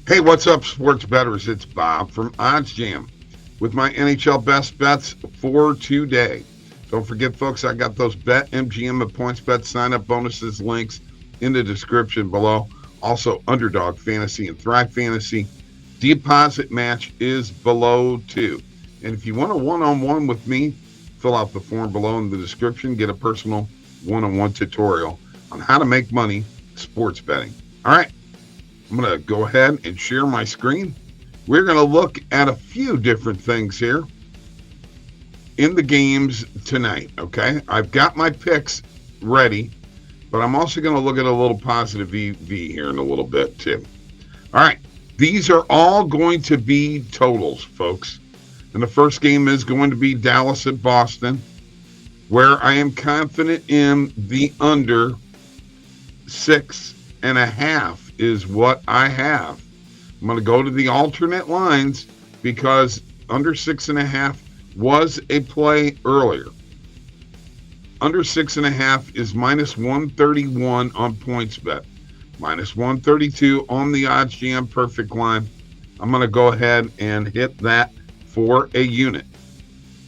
Hey, what's up, sports bettors? It's Bob from oddsjam with my NHL best bets for today. Don't forget, folks, I got those Bet MGM and PointsBet sign-up bonuses links in the description below. Also, Underdog Fantasy and Thrive Fantasy. Deposit match is below, too. And if you want a one-on-one with me, fill out the form below in the description. Get a personal one-on-one tutorial on how to make money sports betting. All right. I'm going to go ahead and share my screen. We're going to look at a few different things here in the games tonight, okay? I've got my picks ready, but I'm also going to look at a little positive EV here in a little bit, too. All right, these are all going to be totals, folks. And the first game is going to be Dallas at Boston, where I am confident in the under 6.5. Is what I have. I'm going to go to the alternate lines because under 6.5 was a play earlier. Under 6.5 is minus 131 on PointsBet, minus 132 on the oddsjam perfect line. I'm going to go ahead and hit that for a unit.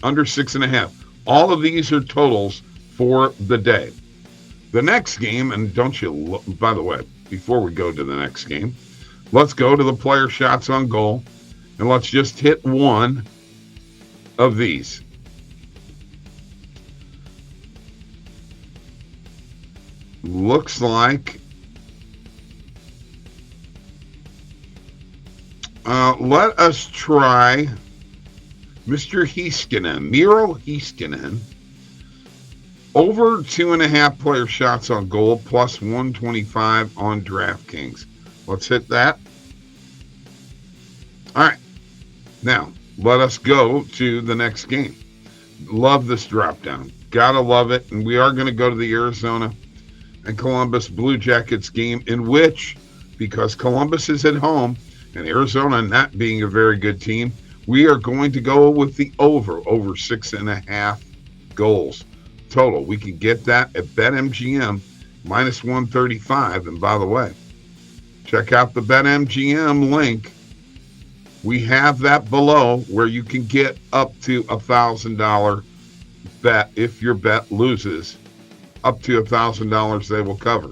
Under 6.5. All of these are totals for the day. The next game, and don't you look, by the way, before we go to the next game, let's go to the player shots on goal, and let's just hit one of these. Looks like let us try Mr. Miro Heiskanen. Over 2.5 player shots on goal, plus 125 on DraftKings. Let's hit that. All right. Now, let us go to the next game. Love this drop down. Gotta love it. And we are going to go to the Arizona and Columbus Blue Jackets game, in which, because Columbus is at home and Arizona not being a very good team, we are going to go with the over 6.5 goals. Total. We can get that at BetMGM minus 135. And by the way, check out the BetMGM link. We have that below where you can get up to $1,000 bet. If your bet loses, up to $1,000 they will cover.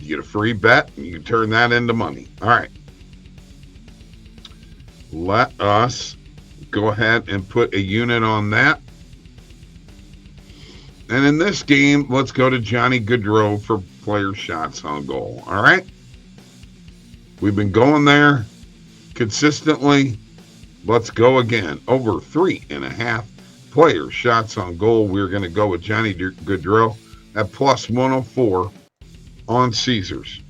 You get a free bet and you can turn that into money. All right. Let us go ahead and put a unit on that. And in this game, let's go to Johnny Gaudreau for player shots on goal. All right? We've been going there consistently. Let's go again. Over 3.5 player shots on goal. We're going to go with Johnny Gaudreau at plus 104 on Caesars.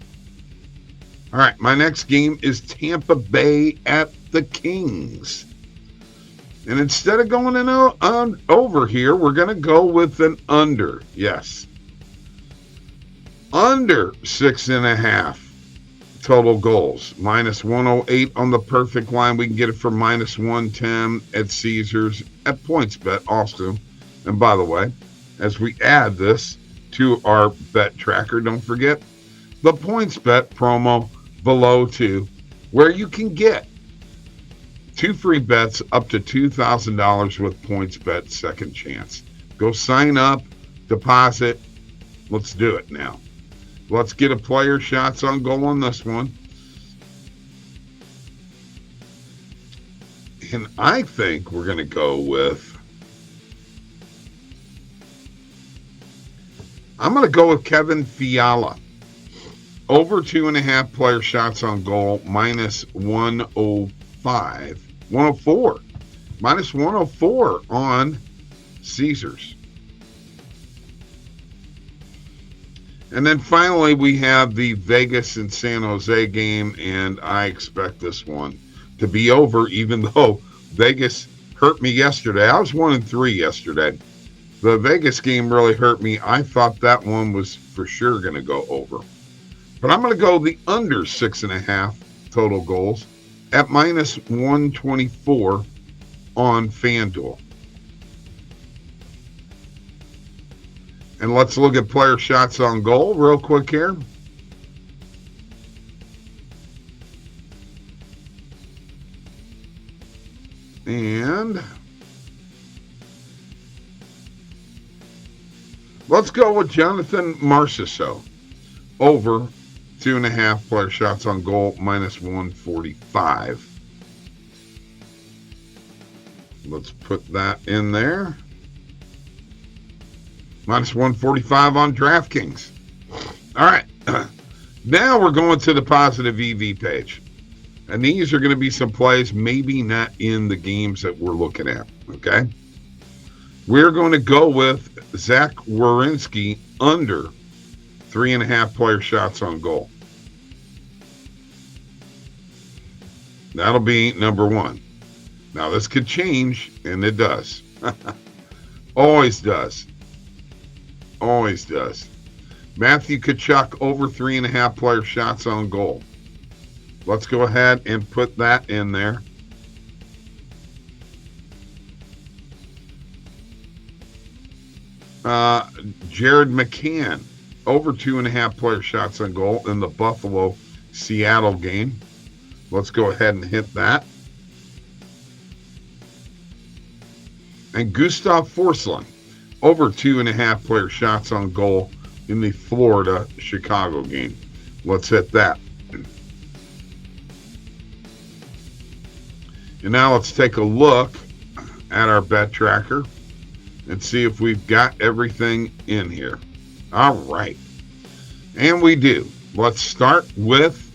All right, my next game is Tampa Bay at the Kings. And instead of going on over here, we're going to go with an under. Yes. Under 6.5 total goals. Minus 108 on the perfect line. We can get it for minus 110 at Caesars, at PointsBet also. And by the way, as we add this to our bet tracker, don't forget the PointsBet promo below too, where you can get 2 free bets up to $2,000 with PointsBet second chance. Go sign up, deposit. Let's do it now. Let's get a player shots on goal on this one. And I think we're going to go with, I'm going to go with Kevin Fiala. Over 2.5 player shots on goal, minus 104. Minus 104 on Caesars. And then finally, we have the Vegas and San Jose game, and I expect this one to be over, even though Vegas hurt me yesterday. I was 1-3 yesterday. The Vegas game really hurt me. I thought that one was for sure going to go over. But I'm going to go the under 6.5 total goals at minus 124 on FanDuel. And let's look at player shots on goal real quick here. And let's go with Jonathan Marchessault. Over 2.5 player shots on goal, minus 145. Let's put that in there. Minus 145 on DraftKings. All right. Now we're going to the positive EV page. And these are going to be some plays maybe not in the games that we're looking at. Okay. We're going to go with Zach Werenski under 3.5 player shots on goal. That'll be number one. Now this could change, and it does. Always does. Always does. Matthew Tkachuk over 3.5 player shots on goal. Let's go ahead and put that in there. Jared McCann over 2.5 player shots on goal in the Buffalo-Seattle game. Let's go ahead and hit that. And Gustav Forsling over 2.5 player shots on goal in the Florida-Chicago game. Let's hit that. And now let's take a look at our bet tracker and see if we've got everything in here. All right. And we do. Let's start with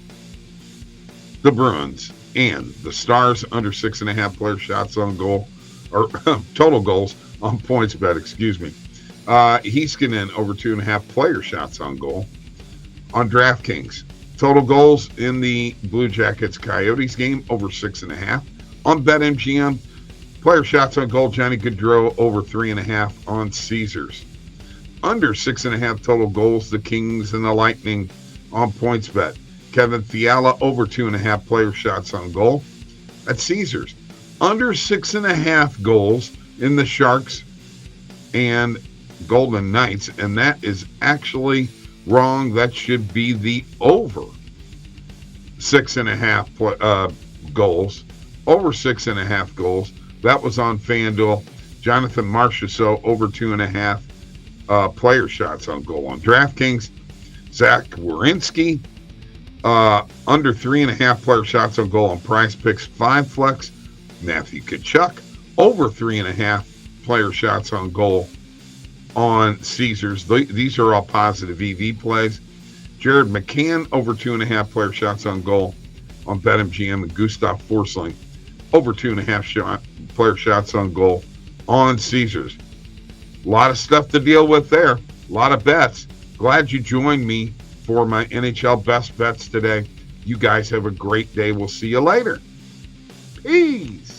the Bruins and the Stars under 6.5 player shots on goal, or total goals on points bet, excuse me. Heiskanen over 2.5 player shots on goal on DraftKings. Total goals in the Blue Jackets Coyotes game over 6.5. On BetMGM, player shots on goal, Johnny Gaudreau over 3.5 on Caesars. Under 6.5 total goals, the Kings and the Lightning on PointsBet. Kevin Fiala over 2.5 player shots on goal at Caesars. Under 6.5 goals in the Sharks and Golden Knights, and that is actually wrong. That should be the over 6.5 goals. Over 6.5 goals. That was on FanDuel. Jonathan Marchessault over 2.5 player shots on goal on DraftKings. Zach Werenski under 3.5 player shots on goal on Prize Picks 5 Flex. Matthew Tkachuk over 3.5 player shots on goal on Caesars. These are all positive EV plays. Jared McCann over 2.5 player shots on goal on BetMGM, and Gustav Forsling over 2.5 player shots on goal on Caesars. A lot of stuff to deal with there. A lot of bets. Glad you joined me for my NHL Best Bets today. You guys have a great day. We'll see you later. Peace.